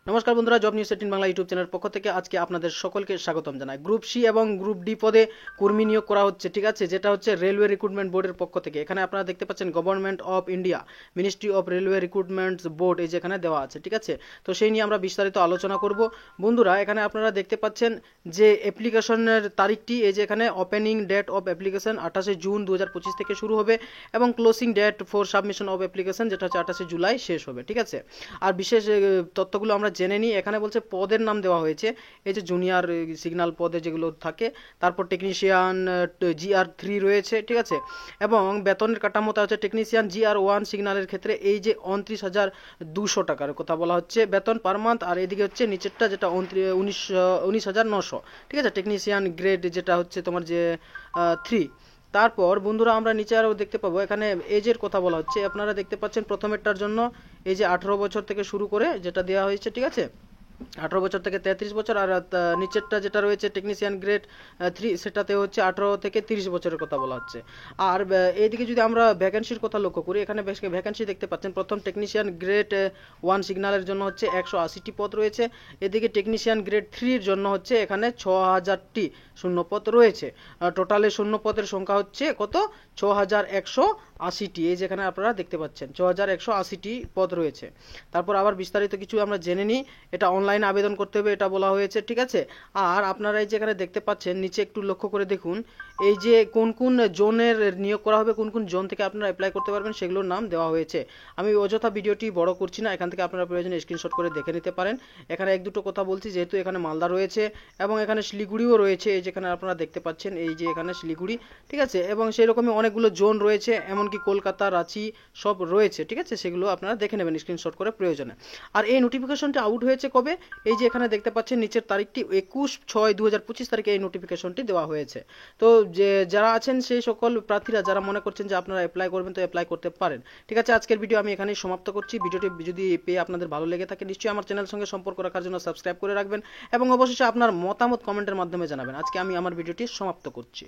নমস্কার বন্ধুরা, job news 18 Bangla YouTube চ্যানেলের পক্ষ থেকে আজকে আপনাদের সকলকে স্বাগতম জানাই। গ্রুপ সি এবং গ্রুপ ডি পদে কর্মী নিয়োগ করা হচ্ছে, ঠিক আছে, যেটা হচ্ছে রেলওয়ে রিক্রুটমেন্ট বোর্ডের পক্ষ থেকে। এখানে আপনারা দেখতে পাচ্ছেন government of India, ministry of railway recruitment board, এই যেখানে দেওয়া আছে, ঠিক আছে। তো সেই নিয়ে আমরা বিস্তারিত আলোচনা করব বন্ধুরা। এখানে আপনারা দেখতে পাচ্ছেন যে অ্যাপ্লিকেশনের তারিখটি, এই যে এখানে opening date of application 28 June 2025 থেকে শুরু হবে এবং closing date for submission of application যেটা হচ্ছে 28 জুলাই শেষ হবে, ঠিক আছে। আর বিশেষ তথ্যগুলো আমরা জেনে নিই। এখানে বলছে পদের নাম দেওয়া হয়েছে, এই যে জুনিয়র সিগন্যাল পদে যেগুলো থাকে, তারপর টেকনিশিয়ান GR3 রয়েছে, ঠিক আছে। এবং বেতনের কাঠামোটা হচ্ছে টেকনিশিয়ান GR1 সিগন্যালের ক্ষেত্রে এই যে 29,200 টাকার কথা বলা হচ্ছে বেতন পার মান্থ। আর এদিকে হচ্ছে নিচেরটা যেটা 19,900, ঠিক আছে, টেকনিশিয়ান গ্রেড যেটা হচ্ছে তোমার যে 3। তারপর বন্ধুরা আমরা নিচে আরও দেখতে পাবো এখানে এজের কথা বলা হচ্ছে। আপনারা দেখতে পাচ্ছেন প্রথমেরটার জন্য এই যে 18 বছর থেকে শুরু করে যেটা দেওয়া হয়েছে, ঠিক আছে, 18 বছর থেকে 33 বছর। আর নিচেরটা যেটা রয়েছে টেকনিশিয়ান গ্রেড 3, সেটাতে হচ্ছে 18 থেকে 30 বছরের কথা বলা হচ্ছে। আর এইদিকে যদি আমরা ভ্যাকেন্সির কথা লক্ষ্য করি, এখানে বেশ ভ্যাকেন্সি দেখতে পাচ্ছেন। প্রথম টেকনিশিয়ান গ্রেড 1 সিগন্যালের জন্য হচ্ছে 180টি পদ রয়েছে। এদিকে টেকনিশিয়ান গ্রেড 3-র জন্য হচ্ছে এখানে 6000টি শূন্যপদ রয়েছে। টোটালে শূন্যপদের সংখ্যা হচ্ছে কত, 6180টি। এই যেখানে আপনারা দেখতে পাচ্ছেন 6180টি পদ রয়েছে। তারপর আবার বিস্তারিত কিছু আমরা জেনে নিই। এটা অনলাইনে আবেদন করতে হবে এটা বলা হয়েছে, ঠিক আছে। আর আপনারা এই যেখানে দেখতে পাচ্ছেন নিচে একটু লক্ষ্য করে দেখুন, এই যে কোন কোন জোনের নিয়োগ করা হবে, কোন কোন জোন থেকে আপনারা অ্যাপ্লাই করতে পারবেন সেগুলোর নাম দেওয়া হয়েছে। আমি অযথা ভিডিওটি বড় করছি না, এখান থেকে আপনারা প্রয়োজনে স্ক্রিনশট করে দেখে নিতে পারেন। এখানে এক দুটো কথা বলছি, যেহেতু এখানে মালদা রয়েছে এবং এখানে শিলিগুড়িও রয়েছে, এই যেখানে আপনারা দেখতে পাচ্ছেন এই যে এখানে শিলিগুড়ি, ঠিক আছে। এবং সেই রকমই অনেকগুলো জোন রয়েছে, এমনকি কলকাতা, রাঁচি সব রয়েছে, ঠিক আছে। সেগুলো আপনারা দেখে নেবেন স্ক্রিনশট করে প্রয়োজনে। আর এই নোটিফিকেশনটা আউট হয়েছে কবে, এই যে এখানে দেখতে পাচ্ছেন নিচের তারিখটি 21/6/2025 তারিখে এই নোটিফিকেশনটি দেওয়া হয়েছে। তো যে যারা আছেন সেই সকল প্রার্থীরা যারা মনে করছেন যে আপনারা অ্যাপ্লাই করবেন, তো অ্যাপ্লাই করতে পারেন, ঠিক আছে। আজকের ভিডিও আমি এখানেই সমাপ্ত করছি। ভিডিওটি যদি পেয়ে আপনাদের ভালো লেগে থাকে নিশ্চয়ই আমার চ্যানেলের সঙ্গে সম্পর্ক রাখার জন্য সাবস্ক্রাইব করে রাখবেন এবং অবশ্যই আপনার মতামত কমেন্টের মাধ্যমে জানাবেন। আজকে আমি আমার ভিডিওটি সমাপ্ত করছি।